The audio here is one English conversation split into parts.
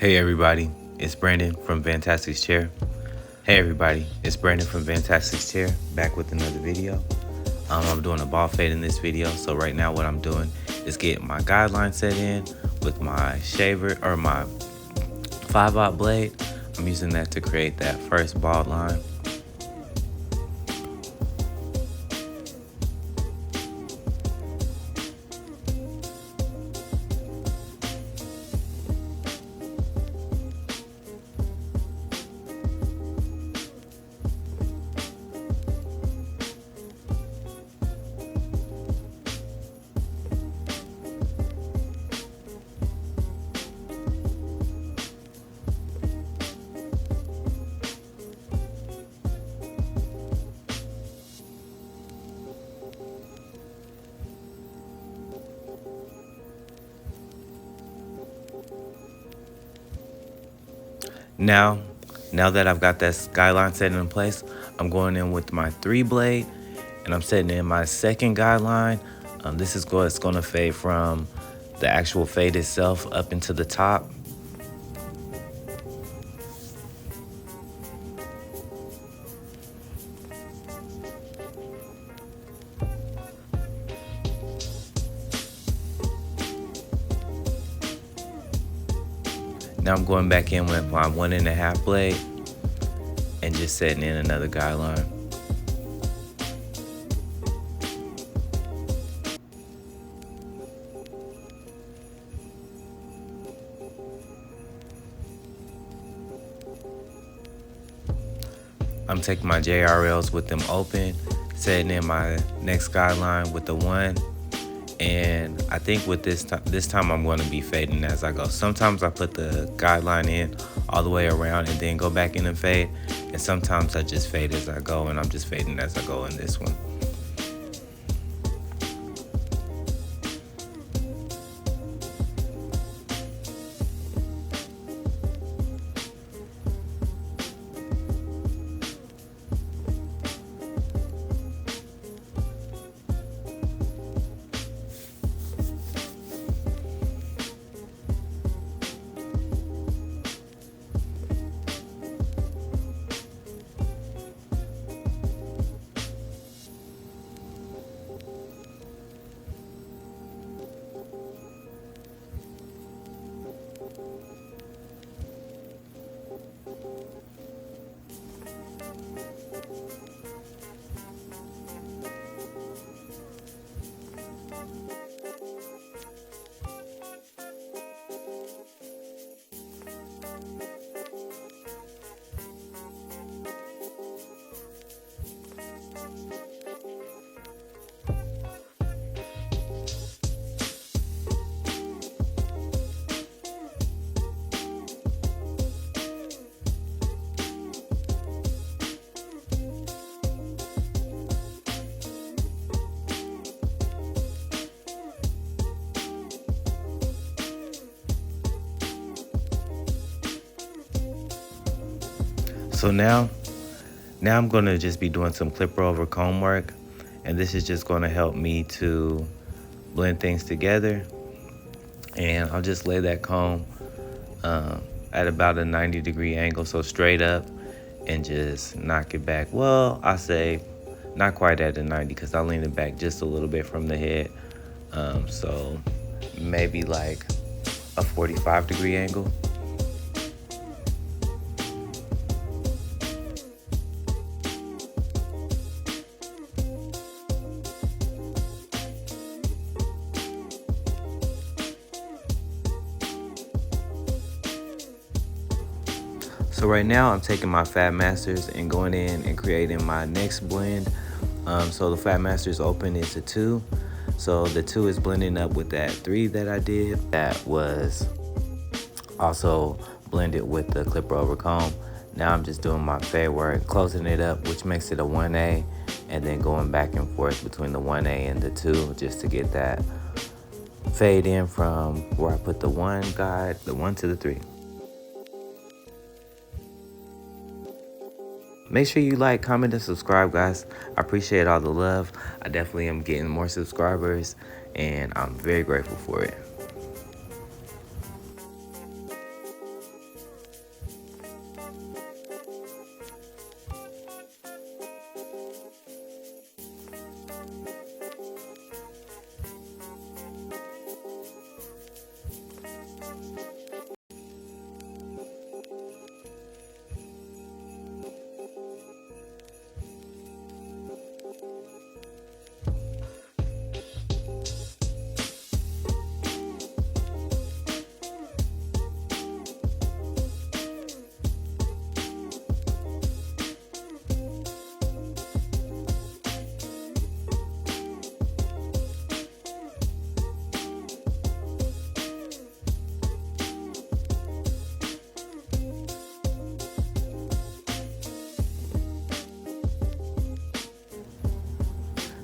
Hey everybody, it's Brandon from Fantastic's Chair. Hey everybody, it's Brandon from Fantastic's Chair, back with another video. I'm doing a bald fade in this video, so right now what I'm doing is getting my guideline set in with my shaver or my 5/0 blade. I'm using that to create that first bald line. Now that I've got that guideline set in place, I'm going in with my 3 blade and I'm setting in my second guideline. This is going to fade from the actual fade itself up into the top. Now I'm going back in with my 1.5 blade and just setting in another guideline. I'm taking my JRLs with them open, setting in my next guideline with the 1. And I think with this time I'm going to be fading as I go. Sometimes I put the guideline in all the way around and then go back in and fade. And sometimes I just fade as I go, and I'm just fading as I go in this one. So now I'm going to just be doing some clipper over comb work, and this is just going to help me to blend things together. And I'll just lay that comb at about a 90-degree angle, so straight up, and just knock it back. Well, I say not quite at a 90 because I lean it back just a little bit from the head. So maybe like a 45-degree angle. So right now I'm taking my Fat Masters and going in and creating my next blend. So the Fat Masters open is a 2. So the 2 is blending up with that 3 that I did. That was also blended with the clipper over comb. Now I'm just doing my fade work, closing it up, which makes it a 1A, and then going back and forth between the 1A and the 2 just to get that fade in from where I put the 1 to the 3. Make sure you like, comment, and subscribe, guys. I appreciate all the love. I definitely am getting more subscribers, and I'm very grateful for it.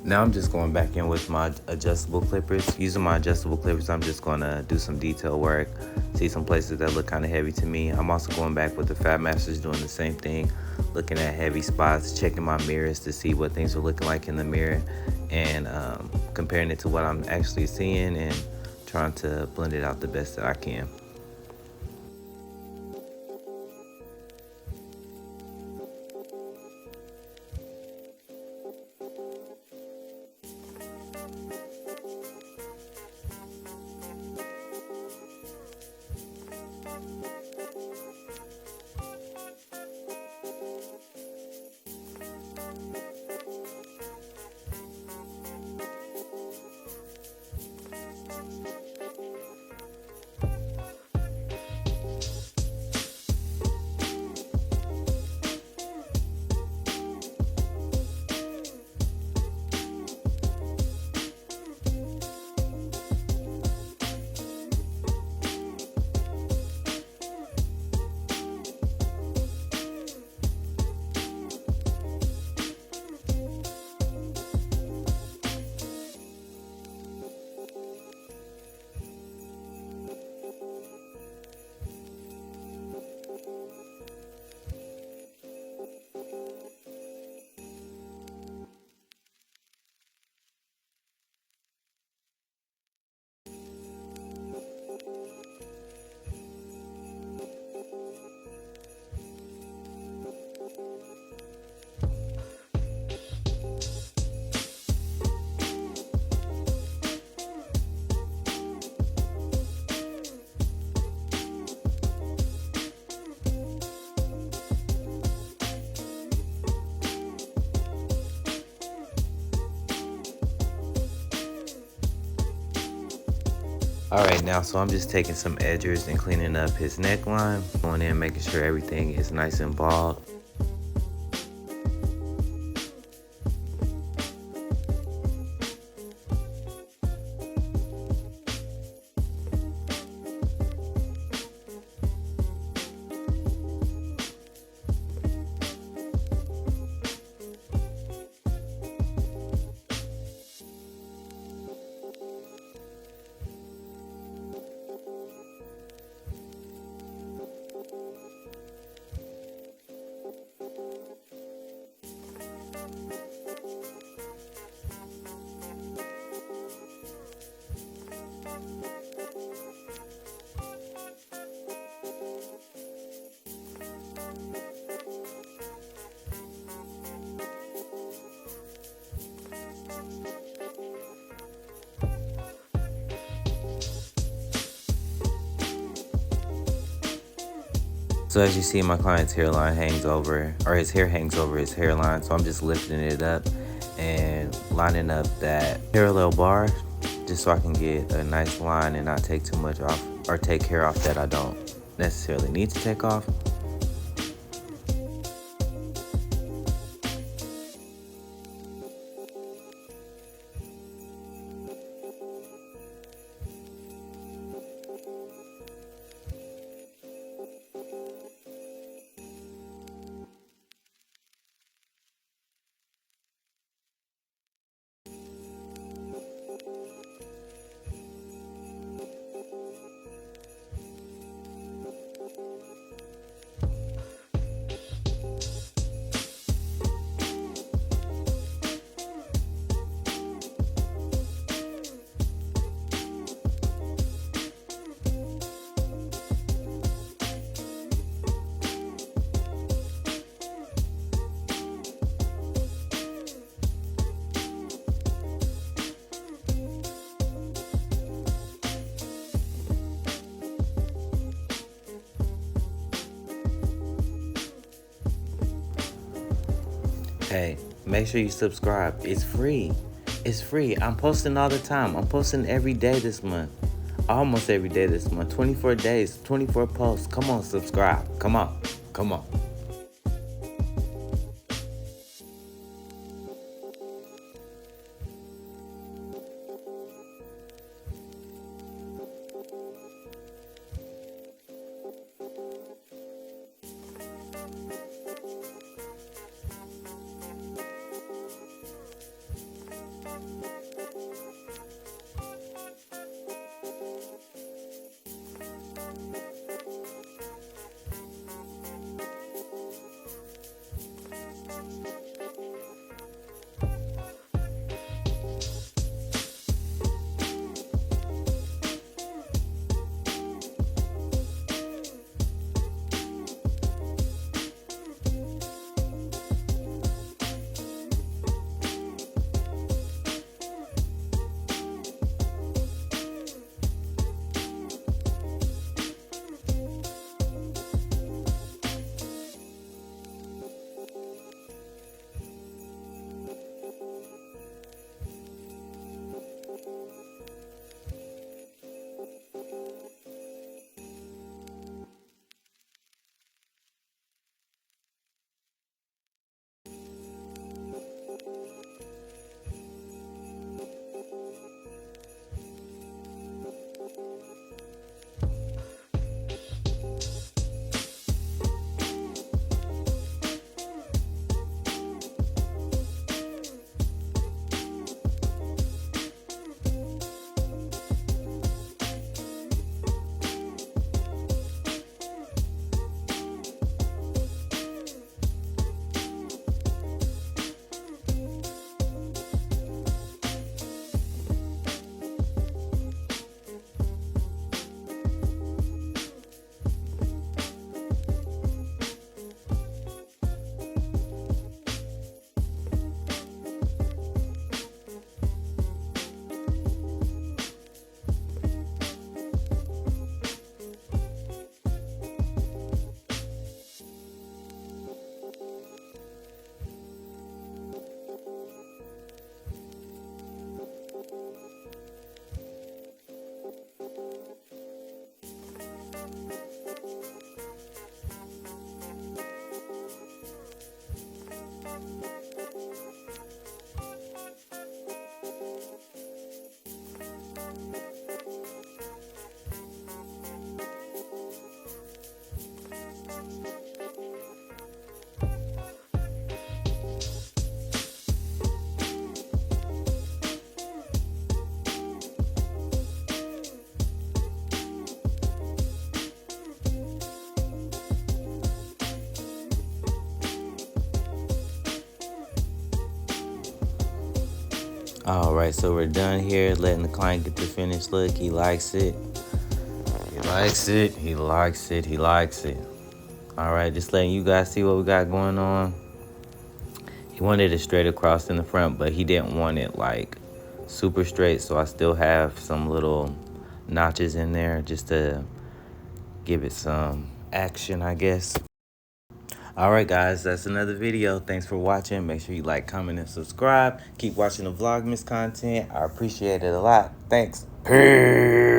Now I'm just going back in with my adjustable clippers. Using my adjustable clippers, I'm just gonna do some detail work, see some places that look kind of heavy to me. I'm also going back with the Fat Masters, doing the same thing, looking at heavy spots, checking my mirrors to see what things are looking like in the mirror, and comparing it to what I'm actually seeing and trying to blend it out the best that I can. Alright, now so I'm just taking some edgers and cleaning up his neckline, going in making sure everything is nice and bald. So as you see, my client's hairline hangs over, or his hair hangs over his hairline. So I'm just lifting it up and lining up that parallel bar just so I can get a nice line and not take too much off or take hair off that I don't necessarily need to take off. Hey, make sure you subscribe. It's free. It's free. I'm posting all the time. I'm posting every day this month. Almost every day this month. 24 days, 24 posts. Come on, subscribe. Come on. Come on. All right, so we're done here, letting the client get the finished look. He likes it. He likes it. He likes it. He likes it. All right, just letting you guys see what we got going on. He wanted it straight across in the front, but he didn't want it like super straight, so I still have some little notches in there just to give it some action, I guess. All right, guys, that's another video. Thanks for watching. Make sure you like, comment, and subscribe. Keep watching the Vlogmas content. I appreciate it a lot. Thanks. Peace.